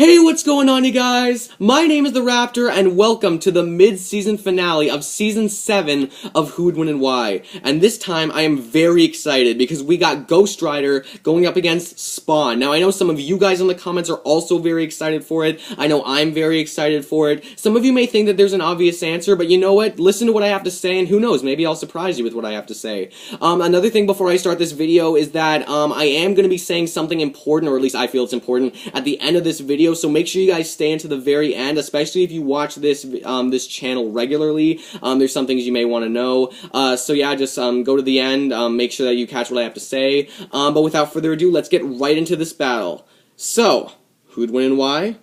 Hey, what's going on, you guys? My name is The Raptor, and welcome to the mid-season finale of Season 7 of Who Would Win and Why. And this time, I am very excited because we got Ghost Rider going up against Spawn. Now, I know some of you guys in the comments are also very excited for it. I know I'm very excited for it. Some of you may think that there's an obvious answer, but you know what? Listen to what I have to say, and who knows, maybe I'll surprise you with what I have to say. Another thing before I start this video is that I am going to be saying something important, or at least I feel it's important, at the end of this video. So make sure you guys stay until the very end, especially if you watch this this channel regularly. There's some things you may want to know. So yeah, just go to the end, make sure that you catch what I have to say. But without further ado, let's get right into this battle. So, who'd win and why?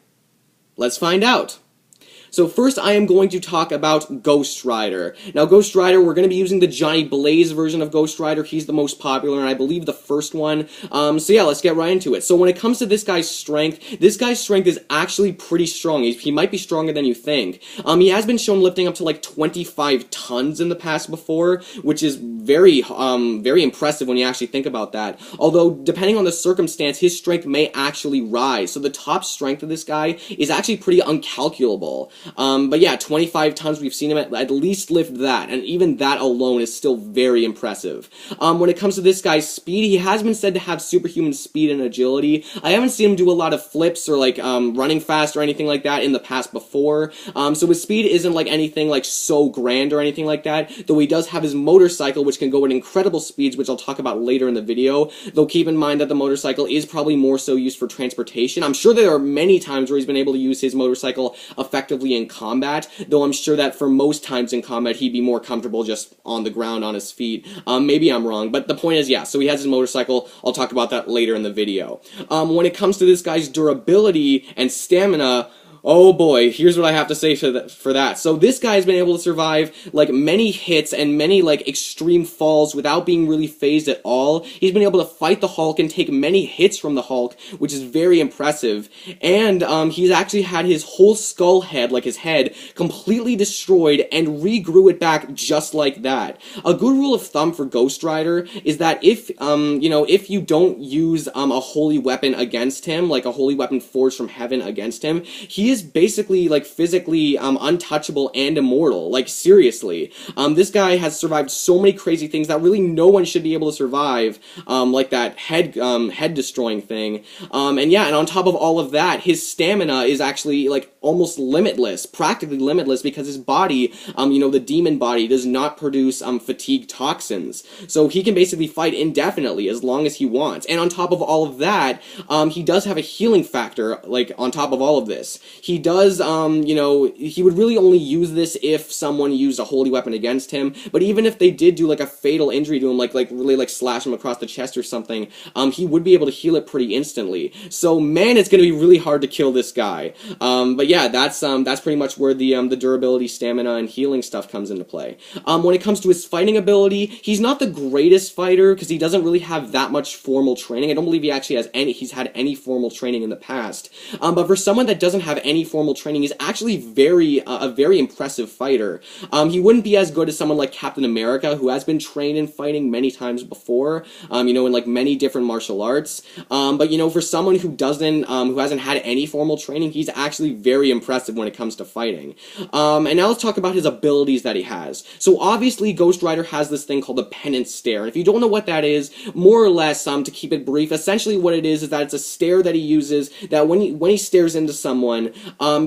Let's find out. So first, I am going to talk about Ghost Rider. Now, Ghost Rider, we're going to be using the Johnny Blaze version of Ghost Rider. He's the most popular, and I believe the first one. So yeah, let's get right into it. So when it comes to this guy's strength is actually pretty strong. He might be stronger than you think. He has been shown lifting up to like 25 tons in the past before, which is very impressive when you actually think about that. Although, depending on the circumstance, his strength may actually rise. So the top strength of this guy is actually pretty uncalculable. But yeah, 25 tons, we've seen him at least lift that, and even that alone is still very impressive. When it comes to this guy's speed, he has been said to have superhuman speed and agility. I haven't seen him do a lot of flips or like running fast or anything like that in the past before, so his speed isn't like anything like so grand or anything like that, though he does have his motorcycle, which can go at incredible speeds, which I'll talk about later in the video, though keep in mind that the motorcycle is probably more so used for transportation. I'm sure there are many times where he's been able to use his motorcycle effectively in combat, though I'm sure that for most times in combat he'd be more comfortable just on the ground on his feet. Maybe I'm wrong, but the point is, yeah, so he has his motorcycle. I'll talk about that later in the video. When it comes to this guy's durability and stamina, oh boy, here's what I have to say for that. So this guy has been able to survive like many hits and many like extreme falls without being really phased at all. He's been able to fight the Hulk and take many hits from the Hulk, which is very impressive. And he's actually had his whole skull head, like his head, completely destroyed and regrew it back just like that. A good rule of thumb for Ghost Rider is that if if you don't use a holy weapon against him, like a holy weapon forged from heaven against him, he is basically like physically untouchable and immortal. Like seriously, this guy has survived so many crazy things that really no one should be able to survive, like that head destroying thing. And yeah, and on top of all of that, his stamina is actually like almost limitless, practically limitless, because his body, the demon body, does not produce fatigue toxins. So he can basically fight indefinitely as long as he wants. And on top of all of that, he does have a healing factor, like on top of all of this. He does, he would really only use this if someone used a holy weapon against him, but even if they did do like a fatal injury to him, like really like slash him across the chest or something, he would be able to heal it pretty instantly. So man, it's gonna be really hard to kill this guy. But yeah, that's pretty much where the durability, stamina, and healing stuff comes into play. When it comes to his fighting ability, he's not the greatest fighter because he doesn't really have that much formal training. I don't believe he actually has he's had any formal training in the past. But for someone that doesn't have any formal training, he's actually a very impressive fighter. He wouldn't be as good as someone like Captain America, who has been trained in fighting many times before, in like many different martial arts. But for someone who hasn't had any formal training, he's actually very impressive when it comes to fighting. And now let's talk about his abilities that he has. So obviously, Ghost Rider has this thing called the Penance Stare. And if you don't know what that is, more or less, to keep it brief, essentially what it is that it's a stare that he uses that when he stares into someone,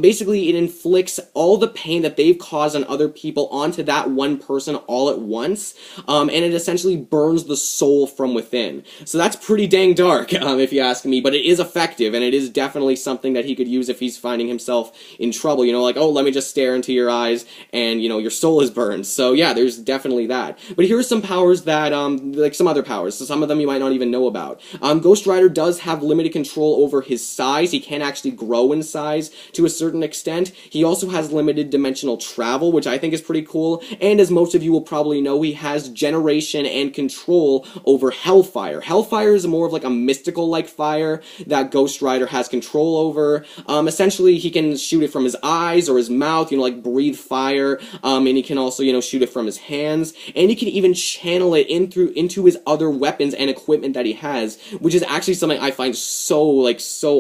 basically it inflicts all the pain that they've caused on other people onto that one person all at once, and it essentially burns the soul from within. So that's pretty dang dark, if you ask me, but it is effective, and it is definitely something that he could use if he's finding himself in trouble, like, oh, let me just stare into your eyes, and, your soul is burned. So yeah, there's definitely that. But here are some powers that, like some other powers, so some of them you might not even know about. Ghost Rider does have limited control over his size. He can actually grow in size, to a certain extent. He also has limited dimensional travel, which I think is pretty cool, and as most of you will probably know, he has generation and control over Hellfire. Hellfire is more of like a mystical-like fire that Ghost Rider has control over. Essentially, he can shoot it from his eyes or his mouth, like breathe fire, and he can also, shoot it from his hands, and he can even channel it into his other weapons and equipment that he has, which is actually something I find so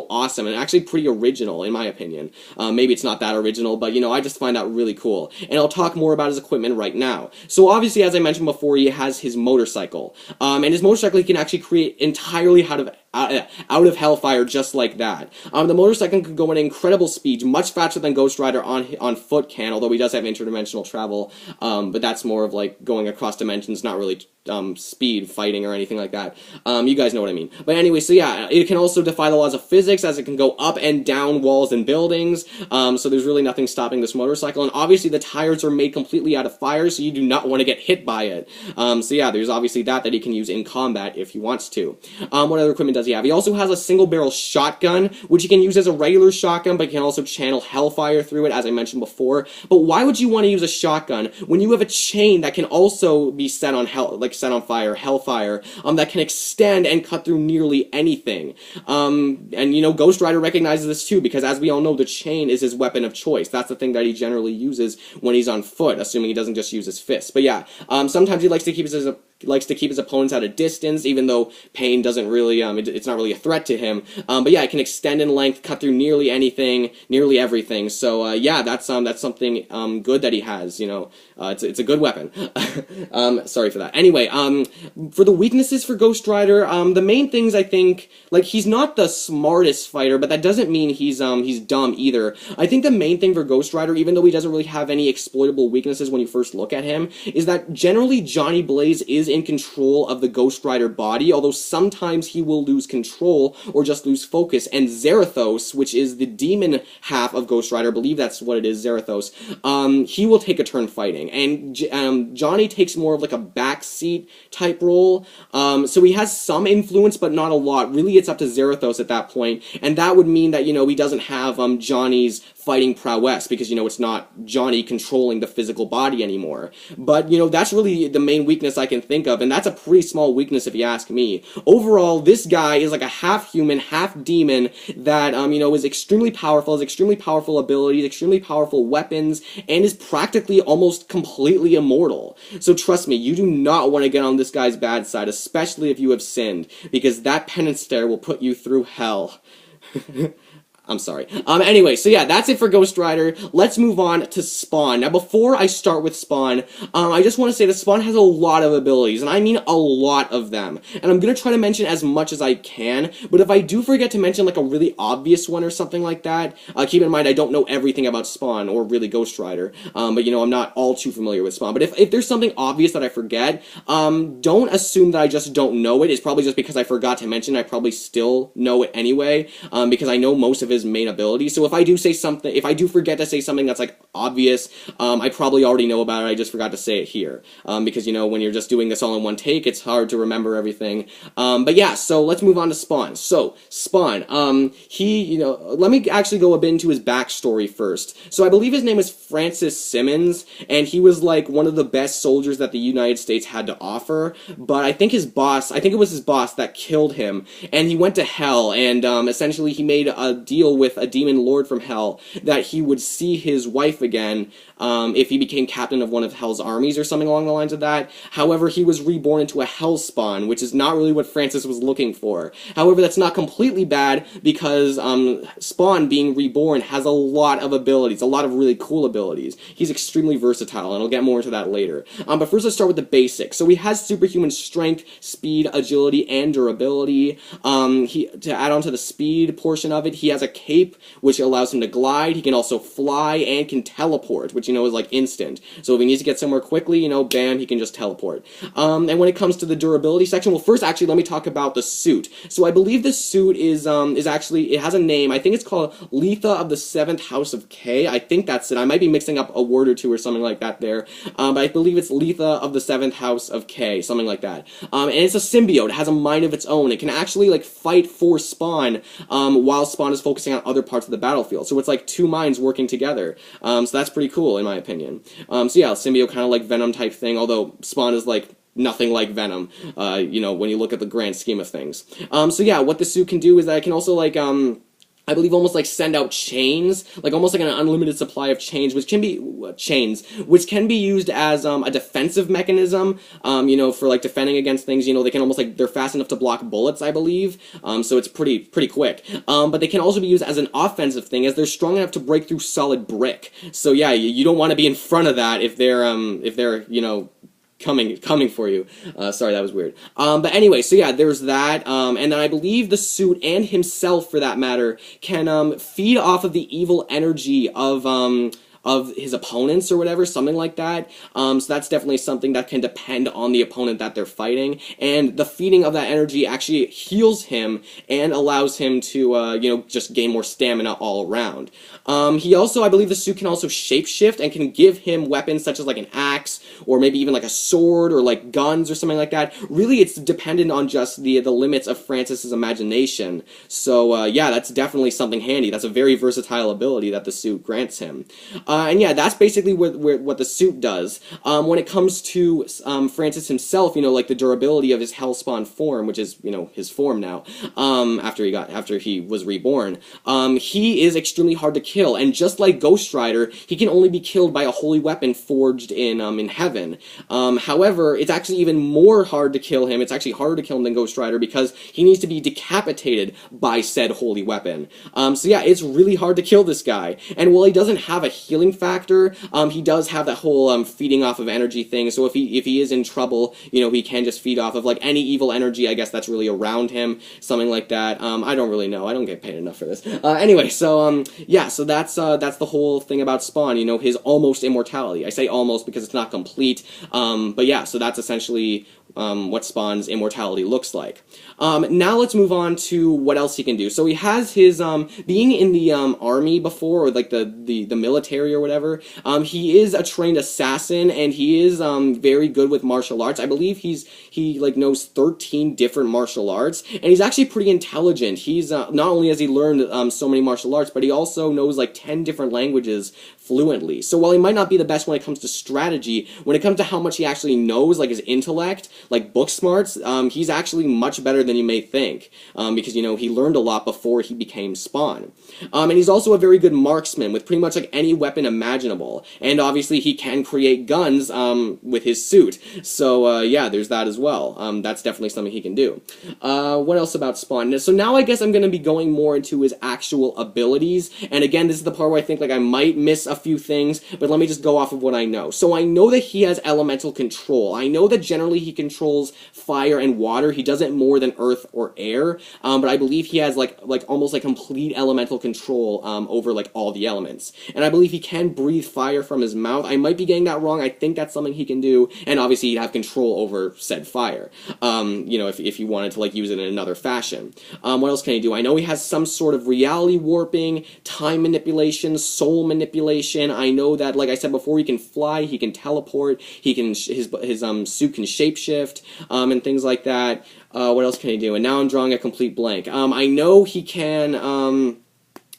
awesome, and actually pretty original, in my opinion. Maybe it's not that original, but, I just find that really cool, and I'll talk more about his equipment right now. So obviously, as I mentioned before, he has his motorcycle, and his motorcycle he can actually create entirely out of Hellfire just like that. The motorcycle can go at incredible speeds, much faster than Ghost Rider on foot can, although he does have interdimensional travel, but that's more of like going across dimensions, not really speed fighting or anything like that. You guys know what I mean. But anyway, so yeah, it can also defy the laws of physics as it can go up and down walls and buildings, so there's really nothing stopping this motorcycle, and obviously the tires are made completely out of fire, so you do not want to get hit by it. So yeah, there's obviously that he can use in combat if he wants to. What other equipment does he have? He also has a single barrel shotgun, which he can use as a regular shotgun, but he can also channel Hellfire through it, as I mentioned before. But why would you want to use a shotgun when you have a chain that can also be set on Hellfire, that can extend and cut through nearly anything? And Ghost Rider recognizes this too, because as we all know, the chain is his weapon of choice. That's the thing that he generally uses when he's on foot, assuming he doesn't just use his fists. But yeah, sometimes he likes to keep his opponents at a distance, even though pain doesn't really, it's not really a threat to him. But yeah, it can extend in length, cut through nearly anything, nearly everything. So yeah, that's something good that he has. It's a good weapon. Sorry for that. Anyway, for the weaknesses for Ghost Rider, the main things I think, he's not the smartest fighter, but that doesn't mean he's dumb either. I think the main thing for Ghost Rider, even though he doesn't really have any exploitable weaknesses when you first look at him, is that generally Johnny Blaze is in control of the Ghost Rider body, although sometimes he will lose control or just lose focus, and Zarathos, which is the demon half of Ghost Rider, I believe that's what it is, Zarathos, he will take a turn fighting, and Johnny takes more of like a backseat type role, so he has some influence, but not a lot. Really, it's up to Zarathos at that point, and that would mean that, he doesn't have Johnny's fighting prowess, because, it's not Johnny controlling the physical body anymore. But, that's really the main weakness I can think of, and that's a pretty small weakness if you ask me. Overall, this guy is like a half-human, half-demon that, is extremely powerful, has extremely powerful abilities, extremely powerful weapons, and is practically almost completely immortal. So trust me, you do not want to get on this guy's bad side, especially if you have sinned, because that penance stare will put you through hell. I'm sorry. Anyway, so yeah, that's it for Ghost Rider. Let's move on to Spawn. Now, before I start with Spawn, I just want to say that Spawn has a lot of abilities, and I mean a lot of them. And I'm gonna try to mention as much as I can, but if I do forget to mention, like, a really obvious one or something like that, keep in mind I don't know everything about Spawn, or really Ghost Rider, but, I'm not all too familiar with Spawn. But if there's something obvious that I forget, don't assume that I just don't know it. It's probably just because I forgot to mention it. I probably still know it anyway, because I know most of his main abilities. So if I do forget to say something that's like obvious, I probably already know about it. I just forgot to say it here, because when you're just doing this all in one take, it's hard to remember everything. But yeah, so let's move on to Spawn. So Spawn, let me actually go a bit into his backstory first. So I believe his name is Francis Simmons, and he was like one of the best soldiers that the United States had to offer. But I think it was his boss that killed him, and he went to hell, and essentially he made a deal with a demon lord from hell that he would see his wife again if he became captain of one of Hell's armies or something along the lines of that. However, he was reborn into a Hell Spawn, which is not really what Francis was looking for. However, that's not completely bad, because Spawn, being reborn, has a lot of abilities, a lot of really cool abilities. He's extremely versatile, and I'll get more into that later. But first, let's start with the basics. So he has superhuman strength, speed, agility, and durability. To add on to the speed portion of it, he has a cape, which allows him to glide. He can also fly and can teleport, which, is like instant. So if he needs to get somewhere quickly, bam, he can just teleport. And when it comes to the durability section, well, first, actually, let me talk about the suit. So I believe this suit is actually, it has a name. I think it's called Letha of the 7th House of K. I think that's it. I might be mixing up a word or two or something like that there. But I believe it's Letha of the 7th House of K, something like that. And it's a symbiote. It has a mind of its own. It can actually, like, fight for Spawn, while Spawn is focusing focusing on other parts of the battlefield. So it's like two minds working together. So that's pretty cool, in my opinion. So yeah, symbiote kind of like Venom type thing, although Spawn is like nothing like Venom, when you look at the grand scheme of things. So yeah, what the suit can do is that it can also like, I believe almost like send out chains, like almost like an unlimited supply of chains, which can be used as a defensive mechanism, for like defending against things. They can almost like, they're fast enough to block bullets, I believe, so it's pretty quick. But they can also be used as an offensive thing, as they're strong enough to break through solid brick. So yeah, you don't want to be in front of that if they're coming for you. Sorry, that was weird. But anyway, so yeah, there's that. And then I believe the suit and himself, for that matter, can feed off of the evil energy of his opponents or whatever, something like that. So that's definitely something that can depend on the opponent that they're fighting, and the feeding of that energy actually heals him and allows him to, just gain more stamina all around. He also, I believe the suit can also shapeshift and can give him weapons such as like an axe, or maybe even like a sword, or like guns or something like that. Really, it's dependent on just the limits of Francis's imagination. So yeah, that's definitely something handy. That's a very versatile ability that the suit grants him. And yeah, that's basically what the suit does. When it comes to Francis himself, like the durability of his Hellspawn form, which is, his form now, after he was reborn, he is extremely hard to kill, and just like Ghost Rider, he can only be killed by a holy weapon forged in heaven. However, it's actually even more hard to kill him. It's actually harder to kill him than Ghost Rider, because he needs to be decapitated by said holy weapon. So yeah, it's really hard to kill this guy. And while he doesn't have a healing factor, he does have that whole feeding off of energy thing. So if he is in trouble, he can just feed off of like any evil energy, I guess, that's really around him, something like that. I don't really know. I don't get paid enough for this. Anyway, so yeah, so that's the whole thing about Spawn. His almost immortality. I say almost because it's not complete. But yeah, so that's essentially what Spawn's immortality looks like. Now let's move on to what else he can do. So he has his being in the army before, or like the military or whatever. He is a trained assassin, and he is very good with martial arts. I believe he knows 13 different martial arts, and he's actually pretty intelligent. He's not only has he learned so many martial arts, but he also knows like 10 different languages fluently. So while he might not be the best when it comes to strategy, when it comes to how much he actually knows, like his intellect, like book smarts, he's actually much better than you may think, because he learned a lot before he became Spawn. And he's also a very good marksman with pretty much like any weapon imaginable, and obviously he can create guns with his suit. So yeah, there's that as well. That's definitely something he can do. What else about Spawn? So now I guess I'm going to be going more into his actual abilities, and again, this is the part where I think like I might miss a few things, but let me just go off of what I know. So I know that he has elemental control. I know that generally he controls fire and water. He doesn't more than earth or air, but I believe he has like almost like complete elemental control over like all the elements. And I believe he can breathe fire from his mouth. I might be getting that wrong. I think that's something he can do, and obviously he'd have control over said fire, if he wanted to like use it in another fashion. What else can he do? I know he has some sort of reality warping, time manipulation, soul manipulation. I know that, like I said before, he can fly, he can teleport, he can his suit can shapeshift, and things like that. What else can he do? And now I'm drawing a complete blank. I know he can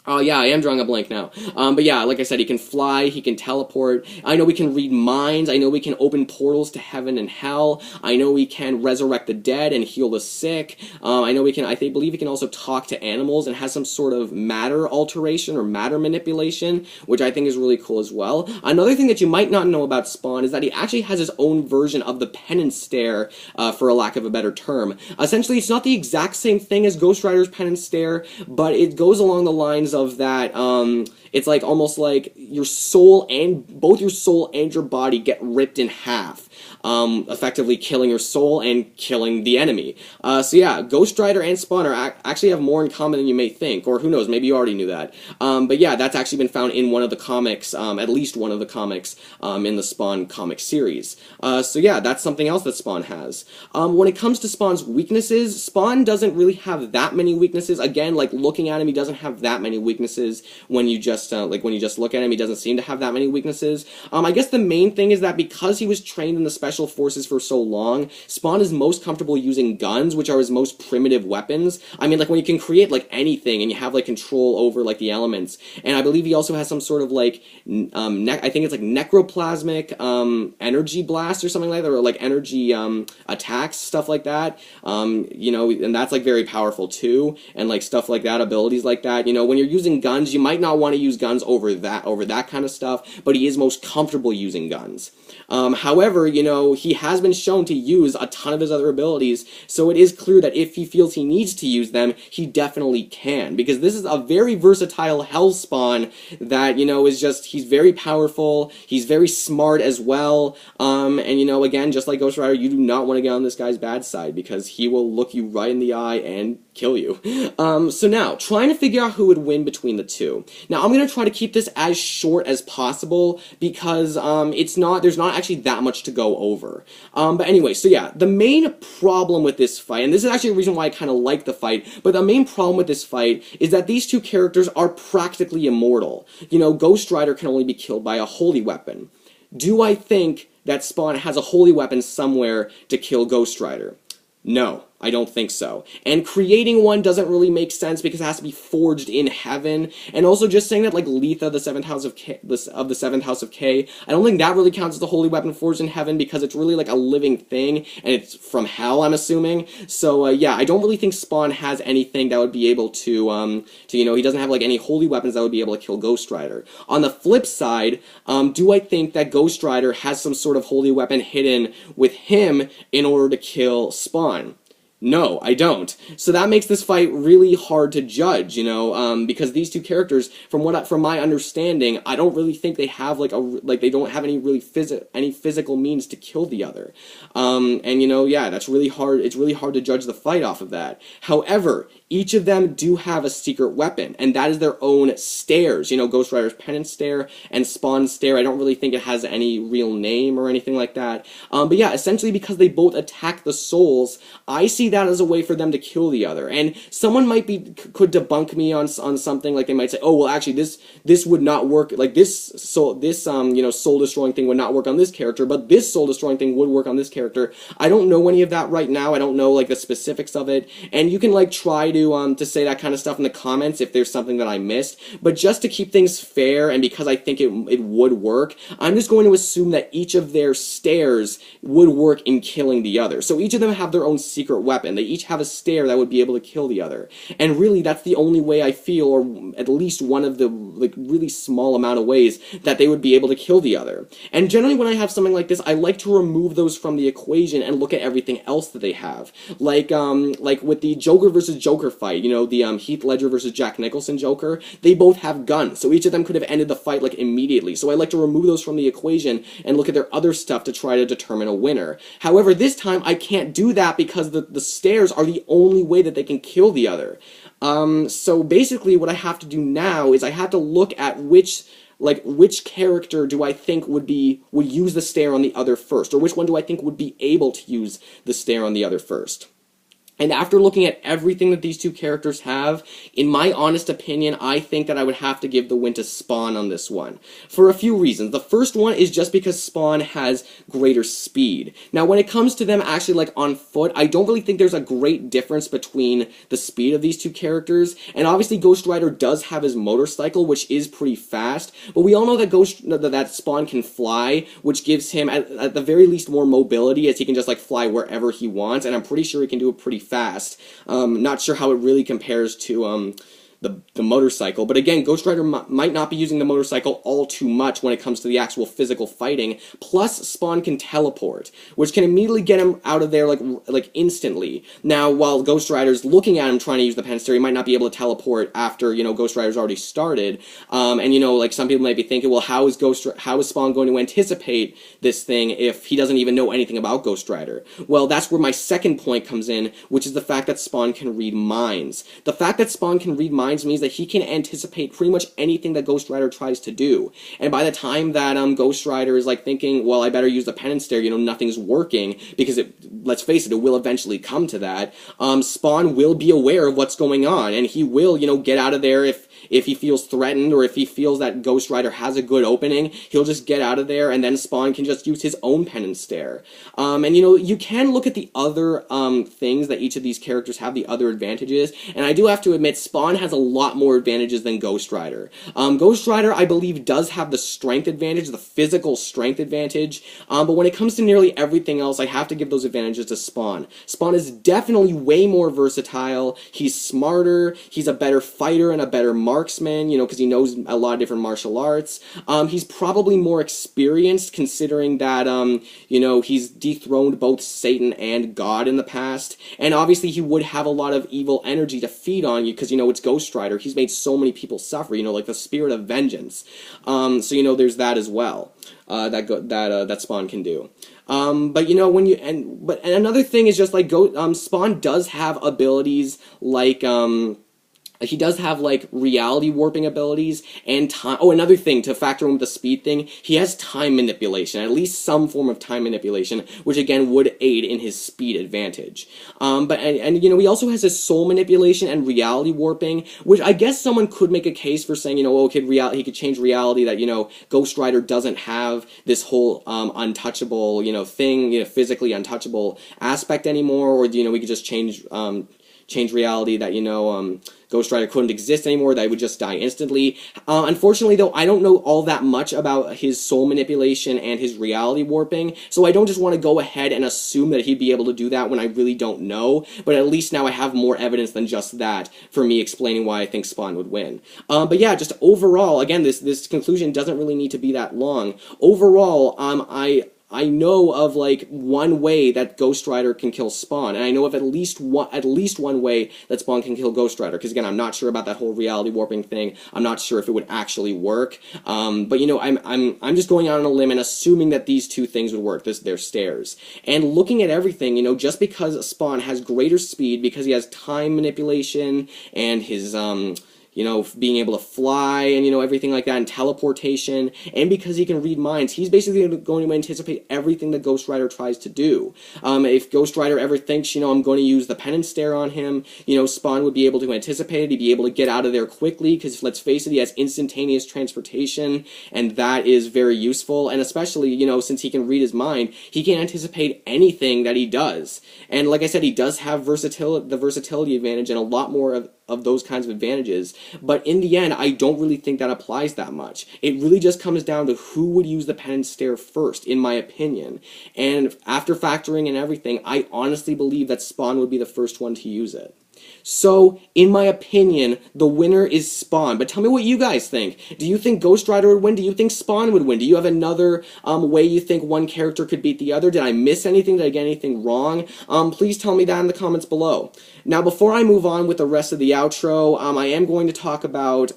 oh yeah, I am drawing a blank now. But yeah, like I said, he can fly, he can teleport. I know we can read minds. I know we can open portals to heaven and hell. I know we can resurrect the dead and heal the sick. I know we can, believe he can also talk to animals and has some sort of matter alteration or matter manipulation, which I think is really cool as well. Another thing that you might not know about Spawn is that he actually has his own version of the penance stare, for a lack of a better term. Essentially, it's not the exact same thing as Ghost Rider's penance stare, but it goes along the lines of that, it's like almost like your soul and both your soul and your body get ripped in half, effectively killing your soul and killing the enemy. So yeah, Ghost Rider and Spawn actually have more in common than you may think, or who knows, maybe you already knew that. But yeah, that's actually been found in one of the comics, at least one of the comics, in the Spawn comic series. So yeah, that's something else that Spawn has. When it comes to Spawn's weaknesses, Spawn doesn't really have that many weaknesses. Again, like looking at him, he doesn't have that many weaknesses. When you just look at him, he doesn't seem to have that many weaknesses. I guess the main thing is that because he was trained in the Special Forces for so long, Spawn is most comfortable using guns, which are his most primitive weapons. I mean, like, when you can create, like, anything, and you have, like, control over, like, the elements. And I believe he also has some sort of, like, I think it's, like, necroplasmic, energy blast or something like that, or, like, energy, attacks, stuff like that. You know, and that's, like, very powerful, too, and, like, stuff like that, abilities like that. You know, when you're using guns, you might not want to use guns over that kind of stuff, but he is most comfortable using guns. However, you know, he has been shown to use a ton of his other abilities, so it is clear that if he feels he needs to use them, he definitely can, because this is a very versatile Hell Spawn that, you know, is just, he's very powerful, he's very smart as well, and, you know, again, just like Ghost Rider, you do not want to get on this guy's bad side, because he will look you right in the eye and kill you. So now, trying to figure out who would win between the two. Now, I'm going to try to keep this as short as possible, because, there's not actually that much to go over. But anyway, so yeah, the main problem with this fight, and this is actually a reason why I kind of like the fight, but the main problem with this fight is that these two characters are practically immortal. You know, Ghost Rider can only be killed by a holy weapon. Do I think that Spawn has a holy weapon somewhere to kill Ghost Rider? No, I don't think so. And creating one doesn't really make sense because it has to be forged in heaven. And also just saying that, like, Letha, the seventh house of the seventh house of K, I don't think that really counts as the holy weapon forged in heaven because it's really like a living thing and it's from hell, I'm assuming. So yeah, I don't really think Spawn has anything that would be able to you know, he doesn't have like any holy weapons that would be able to kill Ghost Rider. On the flip side, do I think that Ghost Rider has some sort of holy weapon hidden with him in order to kill Spawn? No, I don't. So that makes this fight really hard to judge, you know, because these two characters, from my understanding, I don't really think they have they don't have any really physical means to kill the other. And you know, yeah, that's really hard. It's really hard to judge the fight off of that. However, each of them do have a secret weapon, and that is their own stairs. You know, Ghost Rider's Penance Stair and Spawn's Stair. I don't really think it has any real name or anything like that. But yeah, essentially because they both attack the souls, I see that as a way for them to kill the other. And someone could debunk me on something, like they might say, oh, well, actually, this would not work, like this you know, soul-destroying thing would not work on this character, but this soul-destroying thing would work on this character. I don't know any of that right now. I don't know, like, the specifics of it, and you can, like, try to say that kind of stuff in the comments if there's something that I missed, but just to keep things fair, and because I think it would work, I'm just going to assume that each of their stairs would work in killing the other. So each of them have their own secret weapon. They each have a stair that would be able to kill the other. And really, that's the only way I feel, or at least one of the, like, really small amount of ways that they would be able to kill the other. And generally when I have something like this, I like to remove those from the equation and look at everything else that they have. Like with the Joker versus Joker fight, you know, the Heath Ledger versus Jack Nicholson Joker, they both have guns, so each of them could have ended the fight, like, immediately. So I like to remove those from the equation and look at their other stuff to try to determine a winner. However, this time I can't do that because the stairs are the only way that they can kill the other. So basically what I have to do now is I have to look at which character do I think would use the stair on the other first, or which one do I think would be able to use the stair on the other first. And after looking at everything that these two characters have, in my honest opinion, I think that I would have to give the win to Spawn on this one. For a few reasons. The first one is just because Spawn has greater speed. Now, when it comes to them actually, like, on foot, I don't really think there's a great difference between the speed of these two characters. And obviously, Ghost Rider does have his motorcycle, which is pretty fast. But we all know that Spawn can fly, which gives him, at the very least, more mobility, as he can just, like, fly wherever he wants. And I'm pretty sure he can do it pretty fast. Not sure how it really compares to the motorcycle, but again, Ghost Rider might not be using the motorcycle all too much when it comes to the actual physical fighting. Plus, Spawn can teleport, which can immediately get him out of there like instantly. Now, while Ghost Rider's looking at him trying to use the Penance Stair, he might not be able to teleport after, you know, Ghost Rider's already started. And you know, like, some people might be thinking, well, how is Spawn going to anticipate this thing if he doesn't even know anything about Ghost Rider? Well, that's where my second point comes in, which is the fact that Spawn can read minds. The fact that Spawn can read minds means that he can anticipate pretty much anything that Ghost Rider tries to do. And by the time that Ghost Rider is, like, thinking, well, I better use the Penance Stair, you know, nothing's working, because let's face it will eventually come to that, Spawn will be aware of what's going on, and he will, you know, get out of there if if he feels threatened or if he feels that Ghost Rider has a good opening, he'll just get out of there, and then Spawn can just use his own Penance Stare. And you know, you can look at the other things that each of these characters have, the other advantages, and I do have to admit, Spawn has a lot more advantages than Ghost Rider. Ghost Rider, I believe, does have the strength advantage, the physical strength advantage, but when it comes to nearly everything else, I have to give those advantages to Spawn. Spawn is definitely way more versatile, he's smarter, he's a better fighter and a better marksman, you know, because he knows a lot of different martial arts. He's probably more experienced, considering that, you know, he's dethroned both Satan and God in the past, and obviously he would have a lot of evil energy to feed on you, because, you know, it's Ghost Rider. He's made so many people suffer, you know, like the spirit of vengeance. So, you know, there's that as well, that Spawn can do. But you know, when you, and another thing is just like, Spawn does have abilities like, he does have, like, reality warping abilities, and time. Oh, another thing, to factor in with the speed thing, he has time manipulation, at least some form of time manipulation, which again would aid in his speed advantage. And you know, he also has his soul manipulation and reality warping, which I guess someone could make a case for saying, you know, oh, he could change reality, that, you know, Ghost Rider doesn't have this whole, untouchable, you know, thing, you know, physically untouchable aspect anymore, or, you know, we could just change reality, that, you know, Ghost Rider couldn't exist anymore, that he would just die instantly. Unfortunately, though, I don't know all that much about his soul manipulation and his reality warping, so I don't just want to go ahead and assume that he'd be able to do that when I really don't know, but at least now I have more evidence than just that for me explaining why I think Spawn would win. But yeah, just overall, again, this conclusion doesn't really need to be that long. Overall, I know of, like, one way that Ghost Rider can kill Spawn, and I know of at least one way that Spawn can kill Ghost Rider, because again, I'm not sure about that whole reality warping thing. I'm not sure if it would actually work, but you know, I'm just going out on a limb and assuming that these two things would work, their stairs. And looking at everything, you know, just because Spawn has greater speed, because he has time manipulation, and his, you know, being able to fly, and, you know, everything like that, and teleportation, and because he can read minds, he's basically going to anticipate everything that Ghost Rider tries to do. If Ghost Rider ever thinks, you know, I'm going to use the Penance Stare on him, you know, Spawn would be able to anticipate it, he'd be able to get out of there quickly, because, let's face it, he has instantaneous transportation, and that is very useful, and especially, you know, since he can read his mind, he can anticipate anything that he does. And like I said, he does have the versatility advantage, and a lot more of those kinds of advantages, but in the end, I don't really think that applies that much. It really just comes down to who would use the Penance Stare first, in my opinion, and after factoring in everything, I honestly believe that Spawn would be the first one to use it. So, in my opinion, the winner is Spawn. But tell me what you guys think. Do you think Ghost Rider would win? Do you think Spawn would win? Do you have another way you think one character could beat the other? Did I miss anything? Did I get anything wrong? Please tell me that in the comments below. Now, before I move on with the rest of the outro, I am going to talk about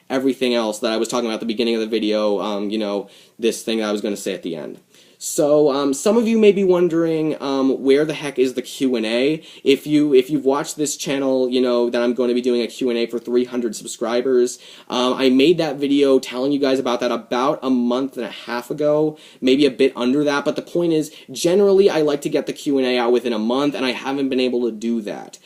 everything else that I was talking about at the beginning of the video, you know, this thing that I was going to say at the end. So, some of you may be wondering, where the heck is the Q&A? If you've watched this channel, you know that I'm going to be doing a Q&A for 300 subscribers. I made that video telling you guys about that about a month and a half ago, maybe a bit under that, but the point is, generally, I like to get the Q&A out within a month, and I haven't been able to do that.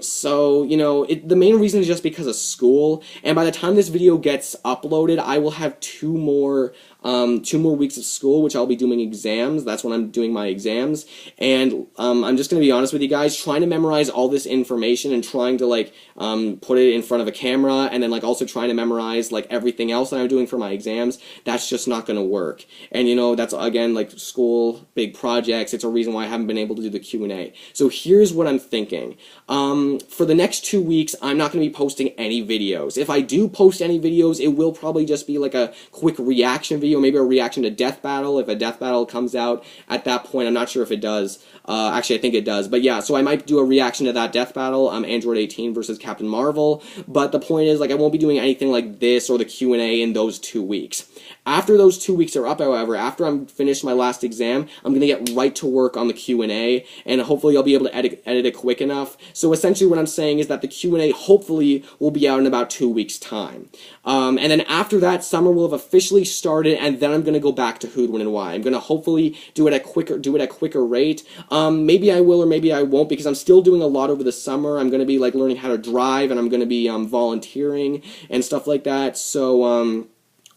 So, you know, the main reason is just because of school, and by the time this video gets uploaded, I will have two more weeks of school, which I'll be doing exams. That's when I'm doing my exams, and I'm just gonna be honest with you guys, trying to memorize all this information and trying to, like, put it in front of a camera, and then, like, also trying to memorize, like, everything else that I'm doing for my exams, that's just not gonna work. And, you know, that's, again, like, school, big projects, it's a reason why I haven't been able to do the Q&A. So here's what I'm thinking. For the next 2 weeks, I'm not gonna be posting any videos. If I do post any videos, it will probably just be, like, a quick reaction video, maybe a reaction to Death Battle, if a Death Battle comes out at that point. I'm not sure if it does. Actually, I think it does. But yeah, so I might do a reaction to that Death Battle, Android 18 versus Captain Marvel. But the point is, like, I won't be doing anything like this or the Q&A in those 2 weeks. After those 2 weeks are up, however, after I'm finished my last exam, I'm going to get right to work on the Q&A, and hopefully I'll be able to edit it quick enough. So essentially what I'm saying is that the Q&A hopefully will be out in about 2 weeks' time. And then after that, summer will have officially started, and then I'm going to go back to Who'd Win and Why. I'm going to hopefully do it at quicker rate. Maybe I will or maybe I won't, because I'm still doing a lot over the summer. I'm going to be like learning how to drive, and I'm going to be volunteering and stuff like that. So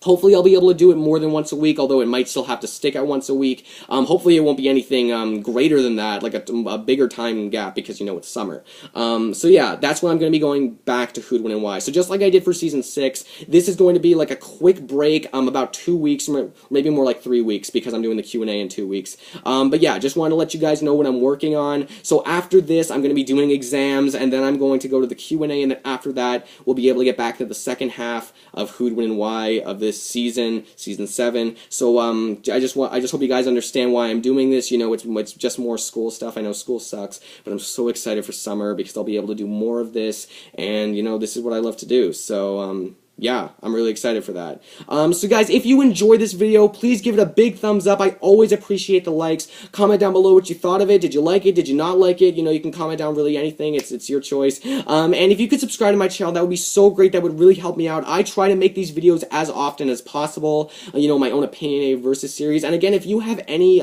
hopefully I'll be able to do it more than once a week, although it might still have to stick at once a week. Hopefully it won't be anything greater than that, like a bigger time gap, because you know it's summer. So yeah, that's when I'm going to be going back to Who'd Win and Why. So just like I did for Season 6, this is going to be like a quick break, about 2 weeks, maybe more like 3 weeks, because I'm doing the Q&A in 2 weeks. But yeah, just wanted to let you guys know what I'm working on. So after this, I'm going to be doing exams, and then I'm going to go to the Q&A, and then after that, we'll be able to get back to the second half of Who'd Win and Why of this season 7. So I just hope you guys understand why I'm doing this. You know, it's just more school stuff. I know school sucks, but I'm so excited for summer because I'll be able to do more of this, and you know, this is what I love to do. So yeah, I'm really excited for that. So guys, if you enjoyed this video, please give it a big thumbs up. I always appreciate the likes. Comment down below what you thought of it. Did you like it? Did you not like it? You know, you can comment down really anything. It's your choice. And if you could subscribe to my channel, that would be so great. That would really help me out. I try to make these videos as often as possible. You know, my own opinionated versus series. And again, if you have any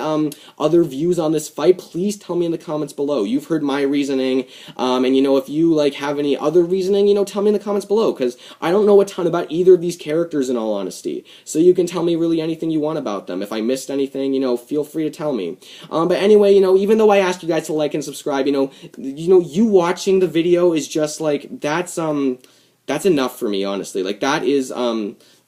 other views on this fight, please tell me in the comments below. You've heard my reasoning. And you know, if you like have any other reasoning, you know, tell me in the comments below, because I don't know a ton about either of these characters, in all honesty. So you can tell me really anything you want about them. If I missed anything, you know, feel free to tell me. But anyway, you know, even though I asked you guys to like and subscribe, you watching the video is just like, that's enough for me, honestly. Like, that is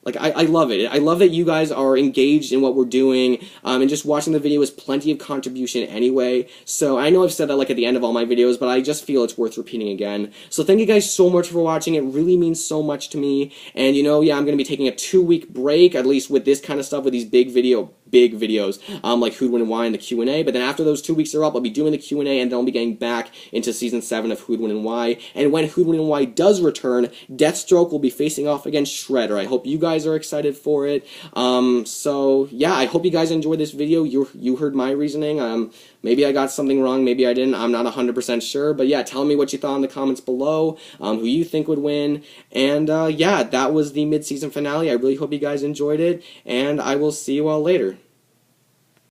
like, I love it. I love that you guys are engaged in what we're doing, and just watching the video is plenty of contribution anyway. So I know I've said that like at the end of all my videos, but I just feel it's worth repeating again. So thank you guys so much for watching. It really means so much to me. And you know, yeah, I'm going to be taking a 2-week break, at least with this kind of stuff, with these big videos, like Who'd Win and Why and the Q&A. But then after those 2 weeks are up, I'll be doing the Q&A, and then I'll be getting back into Season 7 of Who'd Win and Why. And when Who'd Win and Why does return, Deathstroke will be facing off against Shredder. I hope you guys are excited for it. So yeah, I hope you guys enjoyed this video. You heard my reasoning. Maybe I got something wrong, maybe I didn't. I'm not 100% sure, but yeah, tell me what you thought in the comments below, who you think would win. And yeah, that was the mid-season finale. I really hope you guys enjoyed it, and I will see you all later.